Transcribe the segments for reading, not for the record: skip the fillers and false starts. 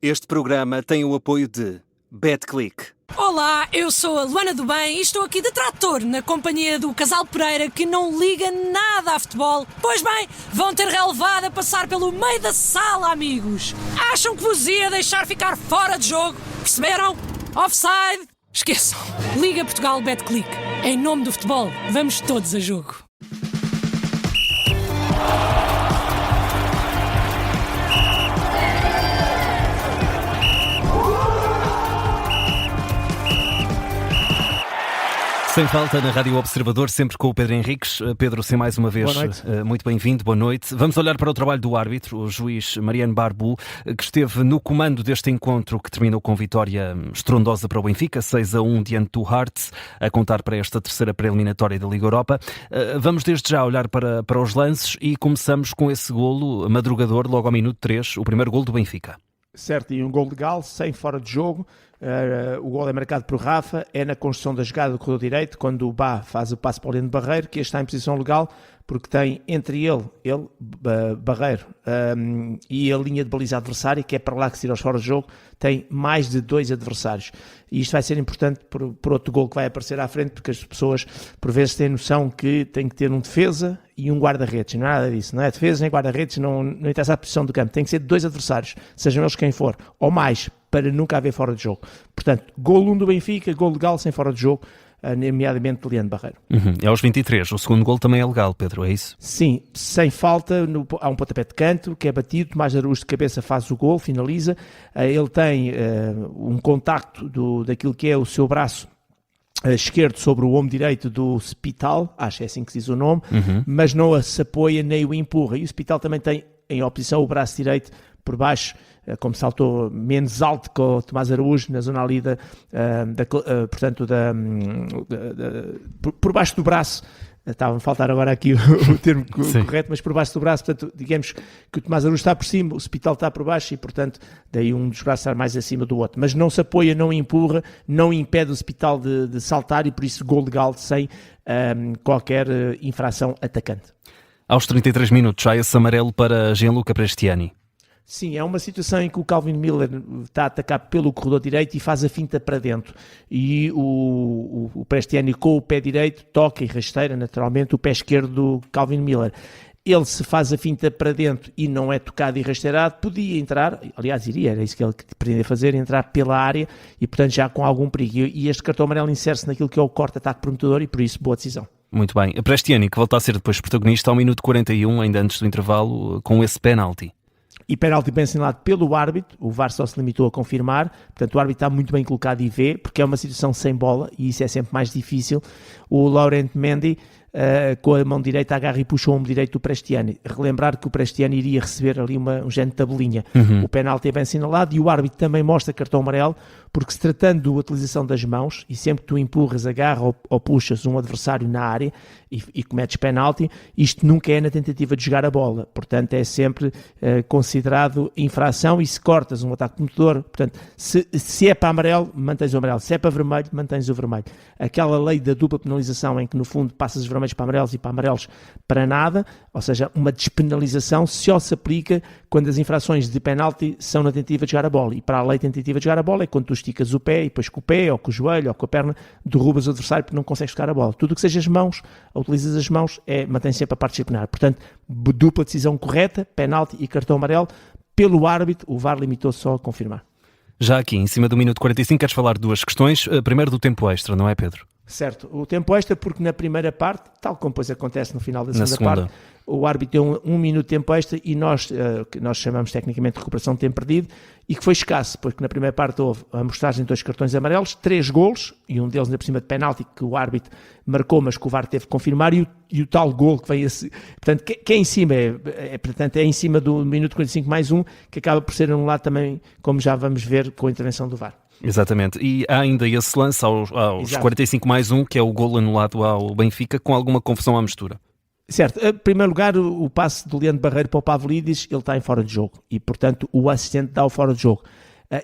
Este programa tem o apoio de BetClick. Olá, eu sou a Luana do Bem e estou aqui de trator na companhia do casal Pereira que não liga nada a futebol. Pois bem, vão ter relevado a passar pelo meio da sala, amigos. Acham que vos ia deixar ficar fora de jogo? Perceberam? Offside? Esqueçam. Liga Portugal BetClick. Em nome do futebol, vamos todos a jogo. Sem falta na Rádio Observador, sempre com o Pedro Henriques. Pedro, sem mais uma vez, muito bem-vindo, boa noite. Vamos olhar para o trabalho do árbitro, o juiz Mariano Barbu, que esteve no comando deste encontro que terminou com vitória estrondosa para o Benfica, 6-1 diante do Hearts, a contar para esta terceira pré-eliminatória da Liga Europa. Vamos desde já olhar para os lances e começamos com esse golo madrugador, logo ao minuto 3, o primeiro golo do Benfica. Certo, e um gol legal, sem fora de jogo. O gol é marcado por Rafa, é na construção da jogada do corredor direito, quando o Bá faz o passo para o Leandro Barreiro, que está em posição legal, porque tem entre ele Barreiro, e a linha de baliza adversária, que é para lá que se tira os fora de jogo, tem mais de 2 adversários. E isto vai ser importante por outro gol que vai aparecer à frente, porque as pessoas, por vezes, têm noção que tem que ter um defesa e um guarda-redes. Não é nada disso, não é defesa nem guarda-redes, não interessa a posição do campo. Tem que ser 2 adversários, sejam eles quem for, ou mais, para nunca haver fora de jogo. Portanto, gol 1 do Benfica, gol legal sem fora de jogo, nomeadamente de Leandro Barreiro. É aos 23, o segundo gol também é legal, Pedro, é isso? Sim, sem falta, há um pontapé de canto que é batido, Tomás Araújo de cabeça faz o gol, finaliza, ele tem um contacto daquilo que é o seu braço esquerdo sobre o ombro direito do Spital, acho que é assim que se diz o nome, mas não se apoia nem o empurra, e o Spital também tem em oposição o braço direito por baixo, como saltou menos alto que o Tomás Araújo, na zona ali por baixo do braço. Estava a faltar agora aqui o termo correto, mas por baixo do braço, portanto, digamos que o Tomás Araújo está por cima, o Spital está por baixo e, portanto, daí um dos braços estar mais acima do outro. Mas não se apoia, não empurra, não impede o Spital de saltar e, por isso, gol legal sem qualquer infração atacante. Aos 33 minutos, há esse amarelo para Gianluca Prestiani. Sim, é uma situação em que o Calvin Miller está a atacar pelo corredor direito e faz a finta para dentro. E o Prestiani com o pé direito toca e rasteira naturalmente o pé esquerdo do Calvin Miller. Ele, se faz a finta para dentro e não é tocado e rasteirado, podia entrar, aliás iria, era isso que ele pretendia fazer, entrar pela área e portanto já com algum perigo. E este cartão amarelo insere-se naquilo que é o corte-ataque prometedor e por isso boa decisão. Muito bem. A Prestiani, que volta a ser depois protagonista ao minuto 41, ainda antes do intervalo, com esse penalti. E penalti bem assinalado pelo árbitro, o VAR só se limitou a confirmar, portanto o árbitro está muito bem colocado e vê, porque é uma situação sem bola e isso é sempre mais difícil. O Laurent Mendy, com a mão direita, agarra e puxa o ombro direito do Prestiani. Relembrar que o Prestiani iria receber ali um género de tabelinha. O penalti é bem assinalado e o árbitro também mostra cartão amarelo, porque se tratando da utilização das mãos, e sempre que tu empurras, agarra ou puxas um adversário na área e cometes penalti, isto nunca é na tentativa de jogar a bola. Portanto, é sempre considerado infração e se cortas um ataque prometedor, portanto, se é para amarelo, mantens o amarelo. Se é para vermelho, mantens o vermelho. Aquela lei da dupla penalização em que, no fundo, passas os vermelhos para amarelos e para amarelos para nada, ou seja, uma despenalização só se aplica quando as infrações de penalti são na tentativa de jogar a bola. E para a lei de tentativa de jogar a bola é quando tu esticas o pé e depois com o pé, ou com o joelho, ou com a perna, derrubas o adversário porque não consegues tocar a bola. Tudo o que seja as mãos, utilizas as mãos, mantém sempre a parte disciplinar. Portanto, dupla decisão correta, penalti e cartão amarelo, pelo árbitro, o VAR limitou-se só a confirmar. Já aqui, em cima do minuto 45, queres falar de duas questões. Primeiro do tempo extra, não é, Pedro? Certo, o tempo extra porque na primeira parte, tal como depois acontece no final da segunda parte, o árbitro deu um minuto de tempo extra e que nós chamamos tecnicamente de recuperação de tempo perdido e que foi escasso, porque na primeira parte houve a amostragem de 2 cartões amarelos, 3 golos, e um deles ainda por cima de penalti que o árbitro marcou, mas que o VAR teve que confirmar, e o tal golo que vem portanto, que é em cima, portanto, é em cima do minuto 45 mais um, que acaba por ser anulado também, como já vamos ver com a intervenção do VAR. Exatamente, e há ainda esse lance aos 45 mais um, que é o golo anulado ao Benfica, com alguma confusão à mistura. Certo, em primeiro lugar o passe do Leandro Barreiro para o Pavlidis, ele está em fora de jogo e portanto o assistente dá o fora de jogo.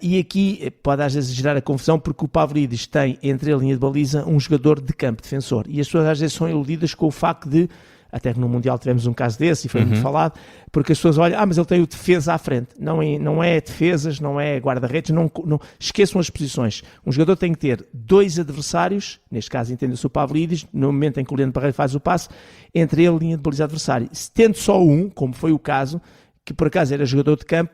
E aqui pode às vezes gerar a confusão porque o Pavlidis tem entre ele e a linha de baliza um jogador de campo defensor e as pessoas às vezes são iludidas com o facto de até que no Mundial tivemos um caso desse e foi muito falado, porque as pessoas olham, mas ele tem o defesa à frente. Não é defesas, não é guarda-redes, não esqueçam as posições. Um jogador tem que ter 2 adversários, neste caso entenda-se o Pavlidis, no momento em que o Leandro Barreiro faz o passe, entre ele e a linha de baliza adversária. Se tendo só um, como foi o caso, que por acaso era jogador de campo,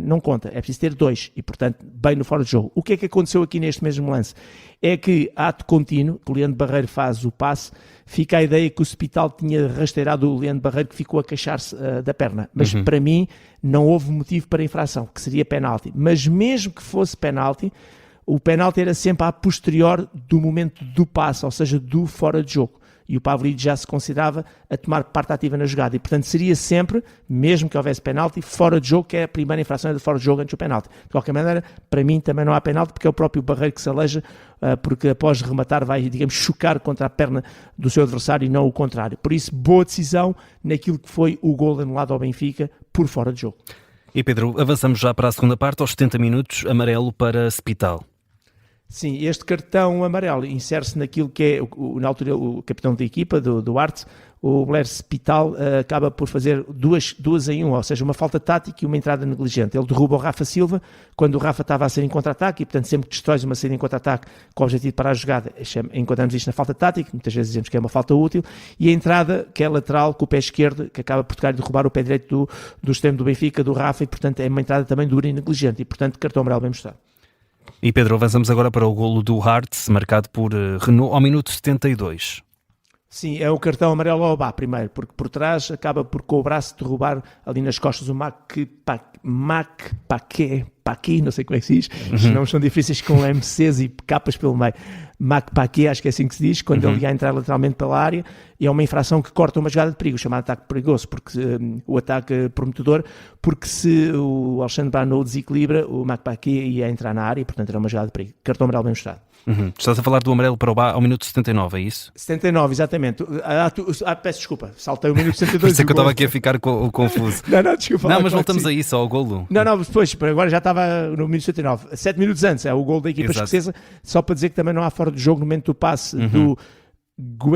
não conta, é preciso ter 2 e portanto bem no fora de jogo. O que é que aconteceu aqui neste mesmo lance? É que ato contínuo, que o Leandro Barreiro faz o passe, fica a ideia que o Spital tinha rasteirado o Leandro Barreiro, que ficou a queixar-se da perna, mas para mim não houve motivo para infração, que seria penalti, mas mesmo que fosse penalti, o penalti era sempre a posterior do momento do passe, ou seja, do fora de jogo. E o Pavlidis já se considerava a tomar parte ativa na jogada. E, portanto, seria sempre, mesmo que houvesse penalti, fora de jogo, que é a primeira infração de fora de jogo antes do penalti. De qualquer maneira, para mim também não há penalti, porque é o próprio Barreiro que se aleja, porque após rematar vai, digamos, chocar contra a perna do seu adversário e não o contrário. Por isso, boa decisão naquilo que foi o gol anulado ao Benfica por fora de jogo. E Pedro, avançamos já para a segunda parte, aos 70 minutos, amarelo para Spital. Sim, este cartão amarelo insere-se naquilo que é, na altura, o capitão da equipa, do Arts, o Blair Spital, acaba por fazer duas em um, ou seja, uma falta tática e uma entrada negligente. Ele derruba o Rafa Silva, quando o Rafa estava a ser em contra-ataque, e portanto sempre que destrói uma saída em contra-ataque com o objetivo de parar a jogada, encontramos isto na falta tática, muitas vezes dizemos que é uma falta útil, e a entrada, que é lateral, com o pé esquerdo, que acaba por tocar e derrubar o pé direito do extremo do Benfica, do Rafa, e portanto é uma entrada também dura e negligente, e portanto cartão amarelo bem mostrado. E Pedro, avançamos agora para o golo do Hearts, marcado por Renault ao minuto 72. Sim, é o cartão amarelo ao Bá primeiro, porque por trás acaba por com o braço derrubar ali nas costas o Paquet, não sei como é que se diz, os nomes são difíceis com MCs e capas pelo meio. Paquet, acho que é assim que se diz, quando ele ia entrar lateralmente pela área, e é uma infração que corta uma jogada de perigo, chamado ataque perigoso, porque o ataque prometedor, porque se o Alexandre Bano desequilibra, o Paquet ia entrar na área e portanto era uma jogada de perigo. Cartão amarelo bem mostrado. Estás a falar do amarelo para o Bá ao minuto 79, é isso? 79, exatamente. Peço desculpa, saltei o minuto 72. Por isso é que eu estava aqui a ficar confuso. Não, desculpa. Não, mas voltamos a isso, ao golo. Não, depois, agora já estava no minuto 79. 7 minutos antes, é o golo da equipa escocesa, só para dizer que também não há fora de jogo no momento do passe do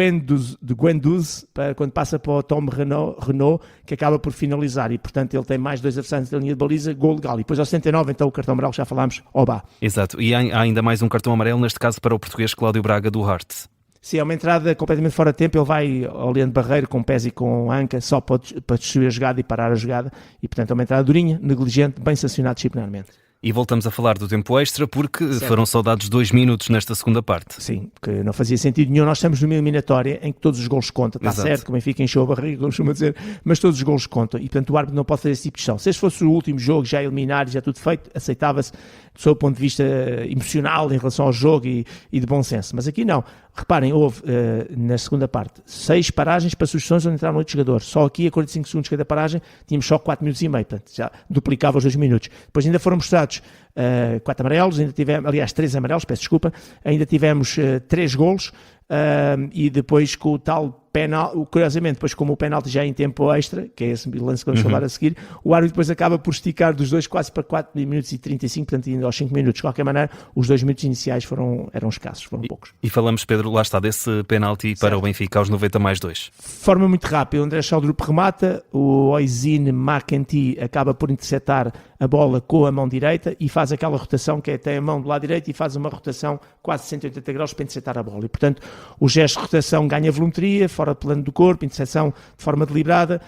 Guendouzi, quando passa para o Tom Renault, que acaba por finalizar, e portanto ele tem mais 2 adversários da linha de baliza, gol legal. E depois aos 79, então o cartão amarelo, já falámos, ao Bá. Exato, e há ainda mais um cartão amarelo, neste caso para o português Cláudio Braga do Hearts. Sim, é uma entrada completamente fora de tempo, ele vai ao Leandro Barreiro com pés e com anca, só para destruir a jogada e parar a jogada, e portanto é uma entrada durinha, negligente, bem sancionada disciplinarmente. E voltamos a falar do tempo extra porque foram só dados 2 minutos nesta segunda parte. Sim, que não fazia sentido nenhum. Nós estamos numa eliminatória em que todos os golos contam. Está certo que o Benfica encheu a barriga, como costuma dizer, mas todos os golos contam. E portanto o árbitro não pode fazer esse tipo de questão. Se este fosse o último jogo, já eliminar e já tudo feito, aceitava-se do seu ponto de vista emocional em relação ao jogo e de bom senso. Mas aqui não. Reparem, houve na segunda parte 6 paragens para sugestões onde entraram 8 jogadores. Só aqui, a 45 segundos cada paragem, tínhamos só 4 minutos e meio. Portanto, já duplicava os 2 minutos. Depois ainda foram mostrados 4 amarelos, ainda tivemos, aliás, 3 amarelos, peço desculpa. Ainda tivemos 3 golos. E depois com o tal penal, curiosamente, depois como o penalti já é em tempo extra, que é esse lance que vamos falar a seguir, o árbitro depois acaba por esticar dos 2 quase para 4 minutos e 35, portanto ainda aos 5 minutos. De qualquer maneira, os 2 minutos iniciais eram escassos, foram poucos. E falamos, Pedro, lá está, desse penalti para o Benfica aos 90+2. De forma muito rápida, o André Schaldrup remata, o Oisine Macanti acaba por interceptar a bola com a mão direita e faz aquela rotação que é tem a mão do lado direito e faz uma rotação quase 180 graus para interceptar a bola. E, portanto, o gesto de rotação ganha volumetria, fora do plano do corpo, interseção de forma deliberada,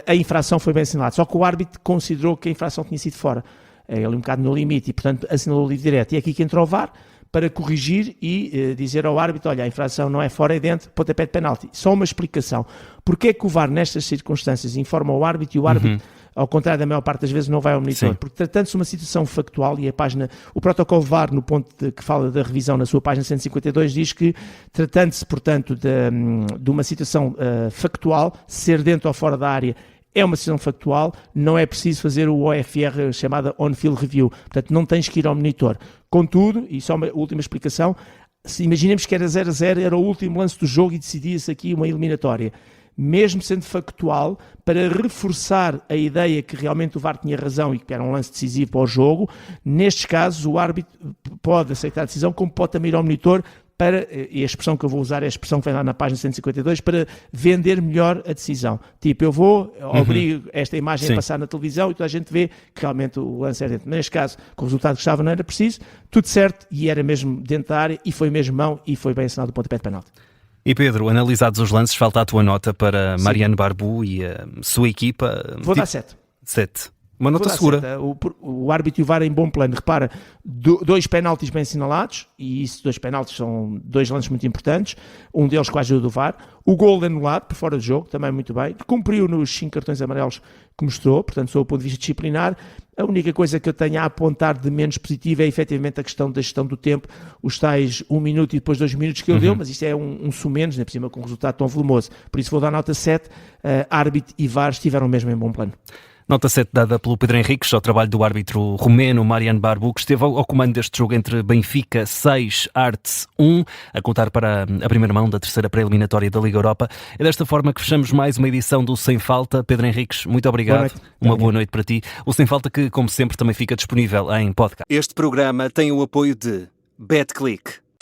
a infração foi bem assinalada. Só que o árbitro considerou que a infração tinha sido fora. Ele um bocado no limite e, portanto, assinalou o livre direto. E é aqui que entrou o VAR para corrigir e dizer ao árbitro, olha, a infração não é fora, é dentro, pontapé de penalti. Só uma explicação. Porquê é que o VAR, nestas circunstâncias, informa o árbitro e o árbitro, ao contrário da maior parte das vezes, não vai ao monitor? Sim. Porque tratando-se de uma situação factual e a página, o protocolo VAR, no ponto que fala da revisão na sua página 152, diz que, tratando-se, portanto, de uma situação factual, ser dentro ou fora da área é uma decisão factual, não é preciso fazer o OFR chamada On-Field Review, portanto não tens que ir ao monitor. Contudo, e só uma última explicação, se imaginemos que era 0-0, era o último lance do jogo e decidia-se aqui uma eliminatória. Mesmo sendo factual, para reforçar a ideia que realmente o VAR tinha razão e que era um lance decisivo para o jogo, nestes casos o árbitro pode aceitar a decisão, como pode também ir ao monitor para, e a expressão que eu vou usar é a expressão que vem lá na página 152, para vender melhor a decisão. Tipo, eu obrigo esta imagem a passar na televisão e toda a gente vê que realmente o lance é dentro. Neste caso, com o resultado que estava não era preciso, tudo certo, e era mesmo dentro da área, e foi mesmo mão, e foi bem assinado o pontapé de penalti. E Pedro, analisados os lances, falta a tua nota para Mariane Barbu e a sua equipa. Vou dar 7. 7. Uma nota segura. O árbitro e o VAR em bom plano. Repara, 2 penaltis bem assinalados, e isso, 2 penaltis são 2 lances muito importantes, um deles com a ajuda do VAR. O gol anulado, por fora do jogo, também muito bem. Cumpriu nos 5 cartões amarelos que mostrou, portanto, sob o ponto de vista disciplinar. A única coisa que eu tenho a apontar de menos positivo é efetivamente a questão da gestão do tempo, os tais 1 minuto e depois 2 minutos que ele deu, mas isto é um sumenos, né, por cima com um resultado tão volumoso. Por isso vou dar nota 7, árbitro e VAR estiveram mesmo em bom plano. Nota 7 dada pelo Pedro Henriques ao trabalho do árbitro romeno Mariane Barbu, que esteve ao comando deste jogo entre Benfica 6, Artes 1, a contar para a primeira mão da terceira pré-eliminatória da Liga Europa. É desta forma que fechamos mais uma edição do Sem Falta. Pedro Henriques, muito obrigado. Uma boa noite para ti. O Sem Falta que, como sempre, também fica disponível em podcast. Este programa tem o apoio de BetClick.